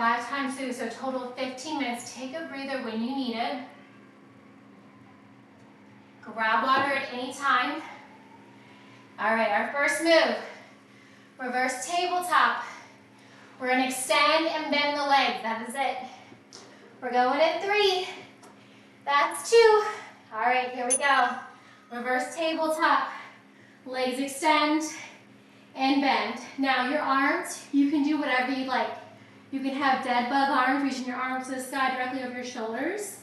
5 times through, so a total of 15 minutes. Take a breather when you need it. Grab water at any time. All right, our first move, reverse tabletop. We're gonna extend and bend the legs, that is it. We're going at 3, that's 2. All right, here we go. Reverse tabletop, legs extend and bend. Now your arms, you can do whatever you like. You can have dead bug arms, reaching your arms to the sky directly over your shoulders.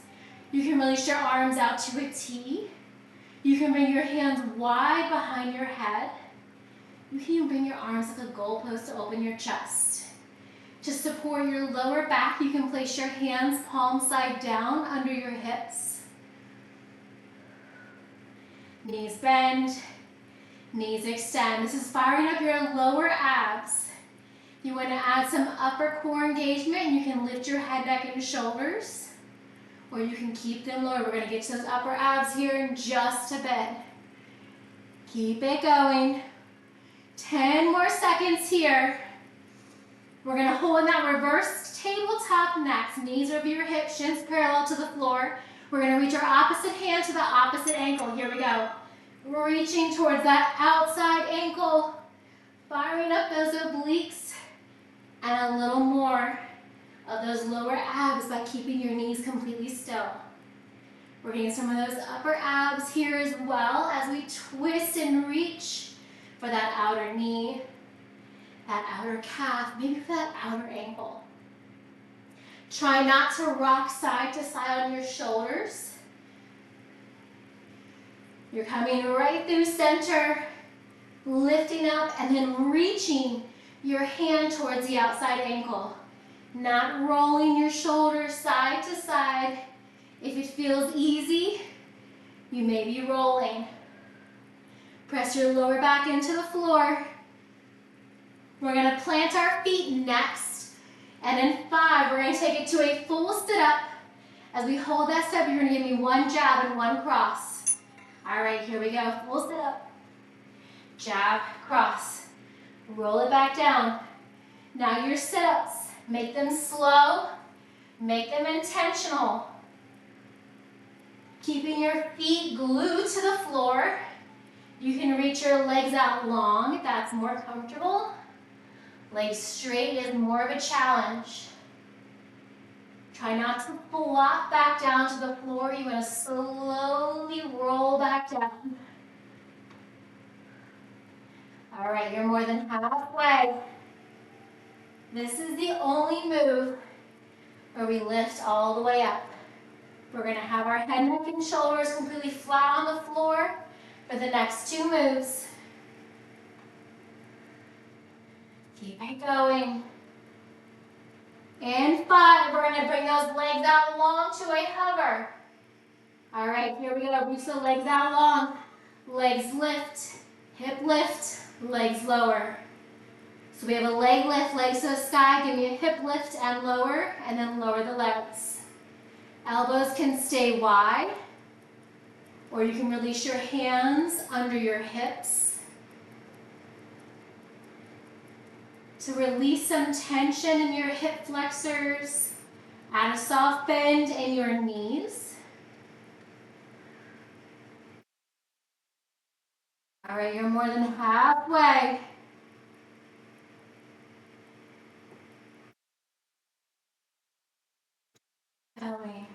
You can release your arms out to a T. You can bring your hands wide behind your head. You can even bring your arms like a goalpost to open your chest. To support your lower back, you can place your hands palm side down under your hips. Knees bend, knees extend. This is firing up your lower abs. You want to add some upper core engagement, you can lift your head, neck, and shoulders, or you can keep them lower. We're going to get to those upper abs here in just a bit. Keep it going. 10 more seconds here. We're going to hold in that reverse tabletop next. Knees over your hips, shins parallel to the floor. We're going to reach our opposite hand to the opposite ankle. Here we go. Reaching towards that outside ankle. Firing up those obliques. And a little more of those lower abs by keeping your knees completely still. We're getting some of those upper abs here as well as we twist and reach for that outer knee, that outer calf, maybe for that outer ankle. Try not to rock side to side on your shoulders. You're coming right through center, lifting up and then reaching your hand towards the outside ankle. Not rolling your shoulders side to side. If it feels easy, you may be rolling. Press your lower back into the floor. We're going to plant our feet next. And in 5, we're going to take it to a full sit up. As we hold that step, you're going to give me 1 jab and 1 cross. All right, here we go. Full sit up. Jab, cross. Roll it back down. Now your sit-ups, make them slow, make them intentional. Keeping your feet glued to the floor. You can reach your legs out long if that's more comfortable. Legs straight is more of a challenge. Try not to flop back down to the floor. You want to slowly roll back down. All right, you're more than halfway. This is the only move where we lift all the way up. We're going to have our head, neck, and shoulders completely flat on the floor for the next 2 moves. Keep it going. In 5, we're going to bring those legs out long to a hover. All right, here we go. Reach the legs out long. Legs lift, hip lift, legs lower. So we have a leg lift, legs to the sky. Give me a hip lift and lower, and then lower the legs. Elbows can stay wide, or you can release your hands under your hips to release some tension in your hip flexors. Add a soft bend in your knees. All right, you're more than halfway. Going.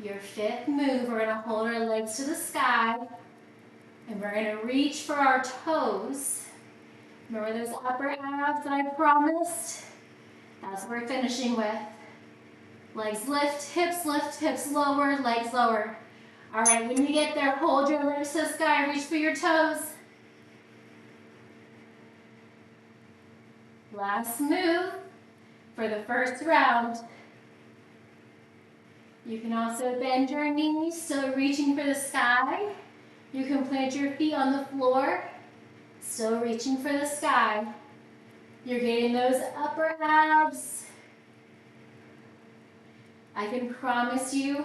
Your 5th move, we're going to hold our legs to the sky, and we're going to reach for our toes. Remember those upper abs that I promised? That's what we're finishing with. Legs lift, hips lower, legs lower. All right, when you get there, hold your legs to the sky, reach for your toes. Last move for the first round. You can also bend your knees, still reaching for the sky. You can plant your feet on the floor, still reaching for the sky. You're getting those upper abs. I can promise you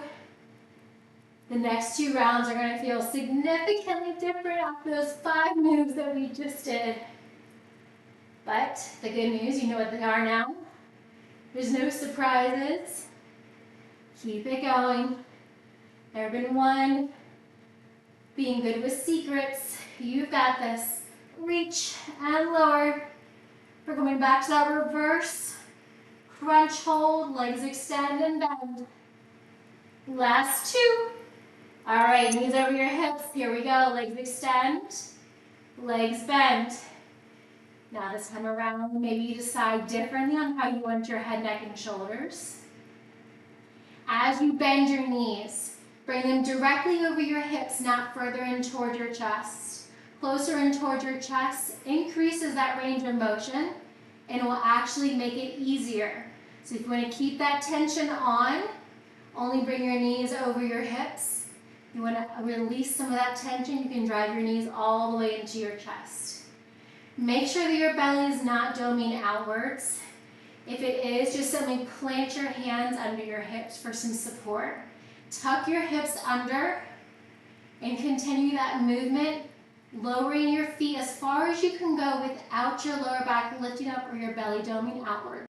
the next 2 rounds are going to feel significantly different after those 5 moves that we just did. But the good news, you know what they are now. There's no surprises. Keep it going. Never been one being good with secrets. You've got this. Reach and lower. We're going back to that reverse crunch hold. Legs extend and bend. Last two. All right, knees over your hips. Here we go. Legs extend. Legs bend. Now this time around, maybe you decide differently on how you want your head, neck, and shoulders. As you bend your knees, bring them directly over your hips, not further in toward your chest. Closer in toward your chest increases that range of motion and will actually make it easier. So if you want to keep that tension on, only bring your knees over your hips. If you want to release some of that tension, you can drive your knees all the way into your chest. Make sure that your belly is not doming outwards. If it is, just simply plant your hands under your hips for some support. Tuck your hips under and continue that movement, lowering your feet as far as you can go without your lower back lifting up or your belly doming outwards.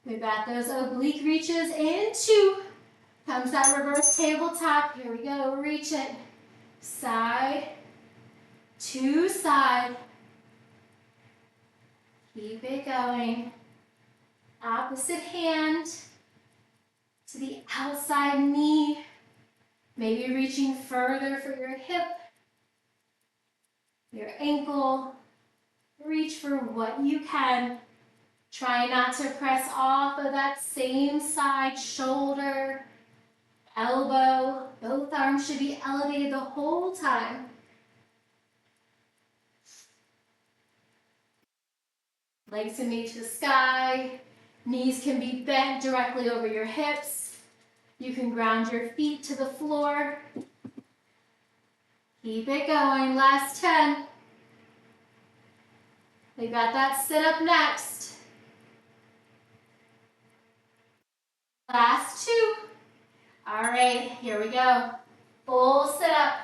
We've got those oblique reaches in 2. Comes that reverse tabletop. Here we go. Reach it. Side to side. Keep it going. Opposite hand to the outside knee. Maybe reaching further for your hip, your ankle. Reach for what you can. Try not to press off of that same side shoulder, elbow. Both arms should be elevated the whole time. Legs can be to the sky. Knees can be bent directly over your hips. You can ground your feet to the floor. Keep it going. Last 10. We got that sit up next. Last 2. All right, here we go. Full sit up.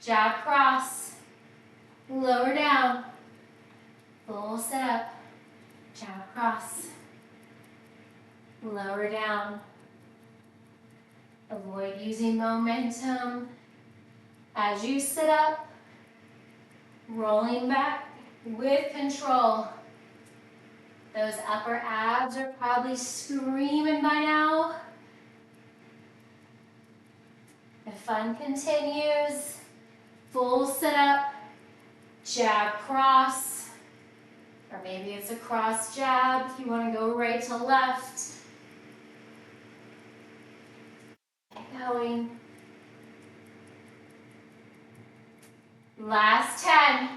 Jab cross. Lower down. Full sit up. Jab cross. Lower down. Avoid using momentum as you sit up. Rolling back with control. Those upper abs are probably screaming by now. The fun continues. Full sit up, jab cross, or maybe it's a cross jab if you want to go right to left. Keep going. Last 10.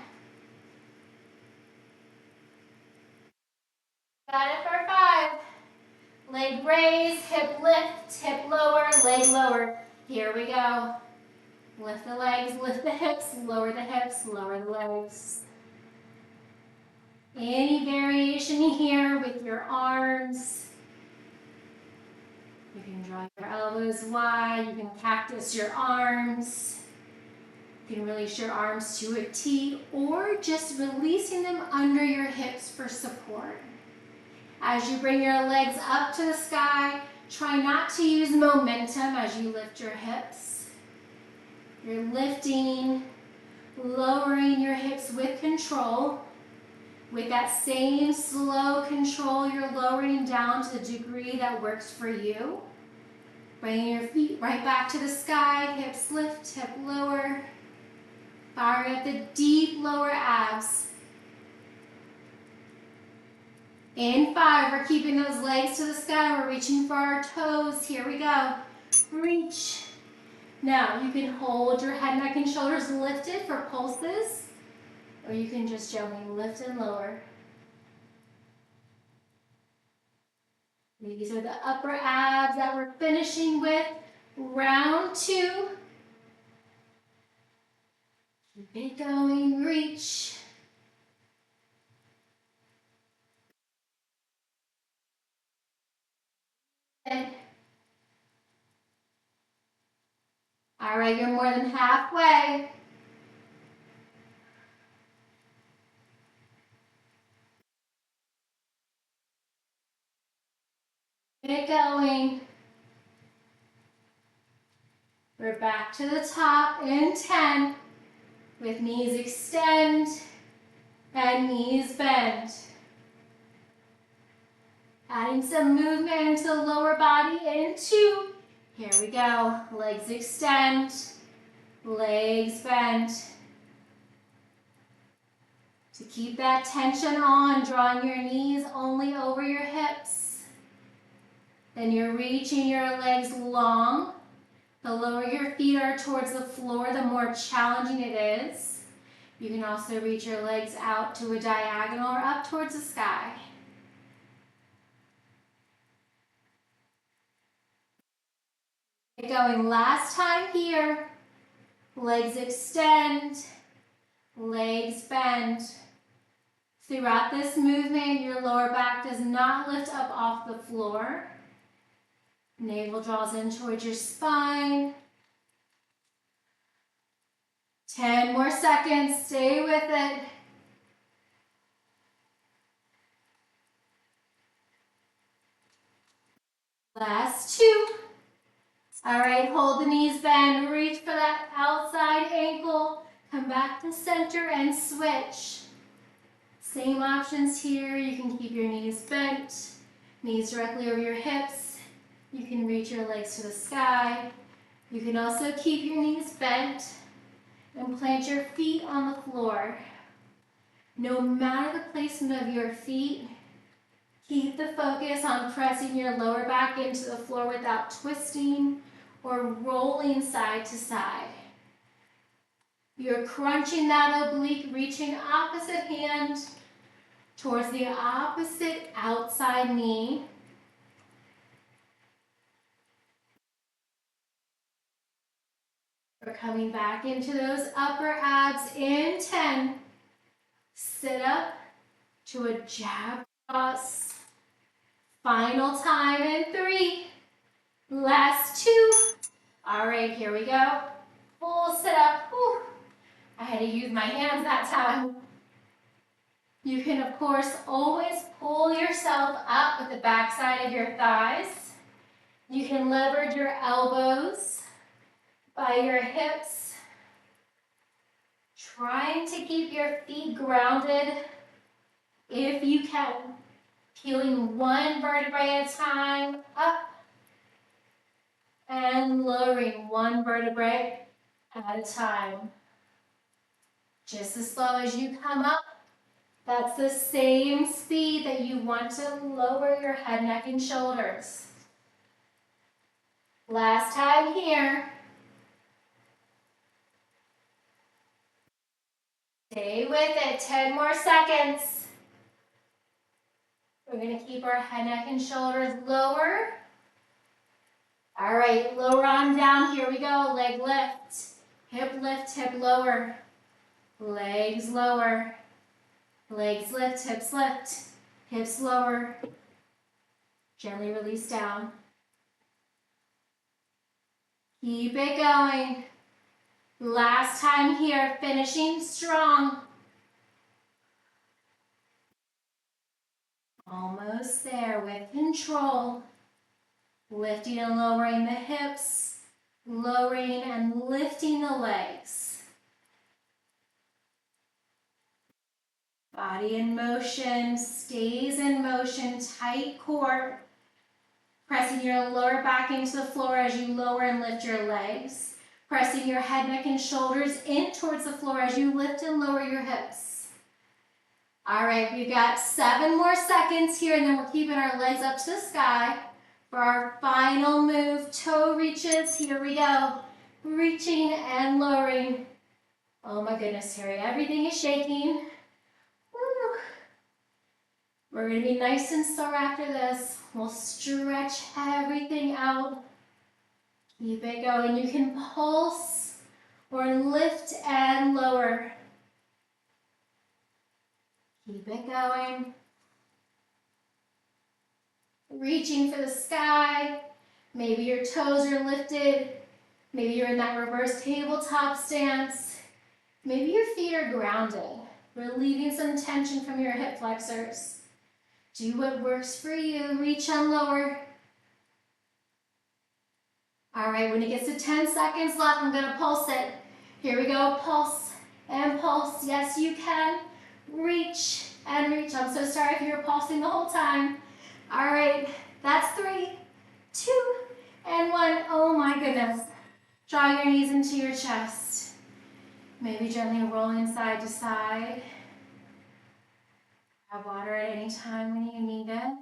Got it for 5. Leg raise, hip lift, hip lower, leg lower. Here we go. Lift the legs, lift the hips, lower the hips, lower the legs. Any variation here with your arms. You can draw your elbows wide, you can cactus your arms. You can release your arms to a T or just releasing them under your hips for support. As you bring your legs up to the sky, try not to use momentum as you lift your hips. You're lifting, lowering your hips with control. With that same slow control, you're lowering down to the degree that works for you. Bringing your feet right back to the sky, hips lift, hip lower. Firing up the deep lower abs. In 5, we're keeping those legs to the sky. We're reaching for our toes. Here we go. Reach. Now, you can hold your head, neck, and shoulders lifted for pulses, or you can just gently lift and lower. These are the upper abs that we're finishing with. Round 2. Keep it going. Reach. All right, you're more than halfway. Keep it going. We're back to the top in 10 with knees extend and knees bend. Adding some movement into the lower body in 2. Here we go. Legs extend, legs bend. To keep that tension on, drawing your knees only over your hips. Then you're reaching your legs long. The lower your feet are towards the floor, the more challenging it is. You can also reach your legs out to a diagonal or up towards the sky. Get going. Last time here. Legs extend, legs bend. Throughout this movement, your lower back does not lift up off the floor. Navel draws in towards your spine. 10 more seconds, stay with it. Last 2. All right, hold the knees bent, reach for that outside ankle. Come back to center and switch. Same options here. You can keep your knees bent, knees directly over your hips. You can reach your legs to the sky. You can also keep your knees bent and plant your feet on the floor. No matter the placement of your feet, keep the focus on pressing your lower back into the floor without twisting or rolling side to side. You're crunching that oblique, reaching opposite hand towards the opposite outside knee. We're coming back into those upper abs in 10. Sit up to a jab cross. Final time in 3. Last 2. All right, here we go. Full sit up. Whew. I had to use my hands that time. You can, of course, always pull yourself up with the backside of your thighs. You can leverage your elbows by your hips, trying to keep your feet grounded if you can. Peeling one vertebrae at a time, up, and lowering one vertebrae at a time. Just as slow as you come up, that's the same speed that you want to lower your head, neck, and shoulders. Last time here. Stay with it, 10 more seconds. We're gonna keep our head, neck, and shoulders lower. All right, lower on down, here we go. Leg lift, hip lower. Legs lower. Legs lift, hips lower. Gently release down. Keep it going. Last time here, finishing strong. Almost there with control. Lifting and lowering the hips, lowering and lifting the legs. Body in motion, stays in motion, tight core. Pressing your lower back into the floor as you lower and lift your legs. Pressing your head, neck, and shoulders in towards the floor as you lift and lower your hips. All right, we've got 7 more seconds here, and then we're keeping our legs up to the sky for our final move, toe reaches. Here we go. Reaching and lowering. Oh my goodness, Terry, everything is shaking. Woo. We're gonna be nice and sore after this. We'll stretch everything out. Keep it going. You can pulse or lift and lower. Keep it going. Reaching for the sky. Maybe your toes are lifted. Maybe you're in that reverse tabletop stance. Maybe your feet are grounded, relieving some tension from your hip flexors. Do what works for you. Reach and lower. All right, when it gets to 10 seconds left, I'm gonna pulse it. Here we go, pulse and pulse. Yes, you can. Reach and reach. I'm so sorry if you were pulsing the whole time. All right, that's 3, 2, and 1. Oh my goodness. Draw your knees into your chest. Maybe gently rolling side to side. Have water at any time when you need it.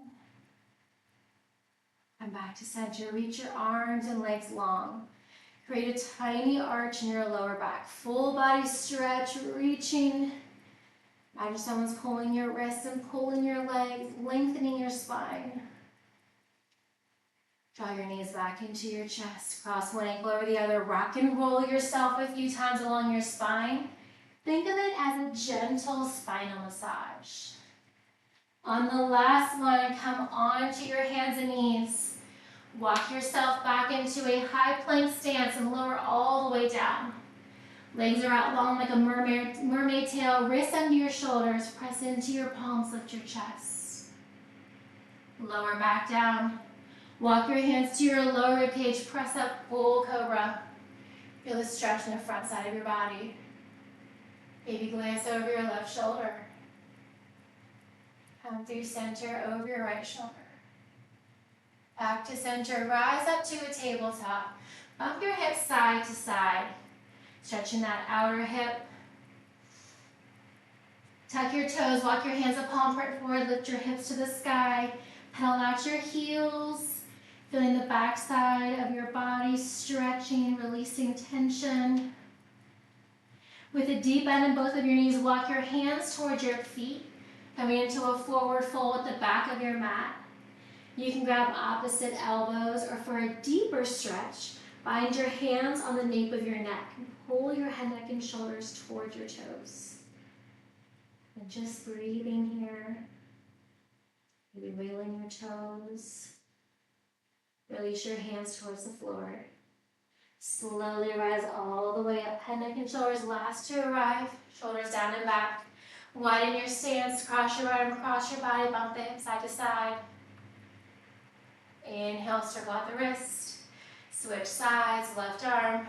Come back to center. Reach your arms and legs long. Create a tiny arch in your lower back. Full body stretch, reaching. Imagine someone's pulling your wrists and pulling your legs, lengthening your spine. Draw your knees back into your chest. Cross one ankle over the other. Rock and roll yourself a few times along your spine. Think of it as a gentle spinal massage. On the last one, come onto your hands and knees. Walk yourself back into a high plank stance and lower all the way down. Legs are out long like a mermaid tail. Wrists under your shoulders. Press into your palms. Lift your chest. Lower back down. Walk your hands to your lower rib cage. Press up, full cobra. Feel the stretch in the front side of your body. Maybe glance over your left shoulder. Come through center over your right shoulder. Back to center. Rise up to a tabletop. Bump your hips side to side. Stretching that outer hip. Tuck your toes. Walk your hands up, palm print forward. Lift your hips to the sky. Pedal out your heels. Feeling the back side of your body stretching, releasing tension. With a deep bend in both of your knees, walk your hands towards your feet, coming into a forward fold at the back of your mat. You can grab opposite elbows, or for a deeper stretch, bind your hands on the nape of your neck and pull your head, neck, and shoulders towards your toes. And just breathing here. Maybe wiggling your toes. Release your hands towards the floor. Slowly rise all the way up, head, neck, and shoulders. Last to arrive, shoulders down and back. Widen your stance, cross your arm, cross your body, bump the hips side to side. Inhale, circle out the wrist. Switch sides, left arm.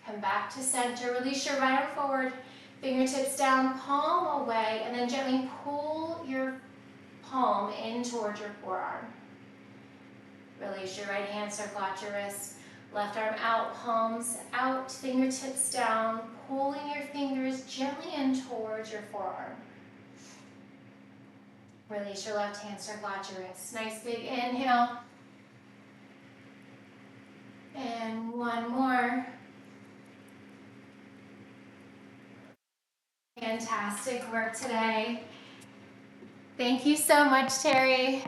Come back to center. Release your right arm forward, fingertips down, palm away, and then gently pull your palm in towards your forearm. Release your right hand, circle out your wrist. Left arm out, palms out, fingertips down, pulling your fingers gently in towards your forearm. Release your left hand, circle out your wrist. Nice big inhale. And one more. Fantastic work today. Thank you so much, Terry.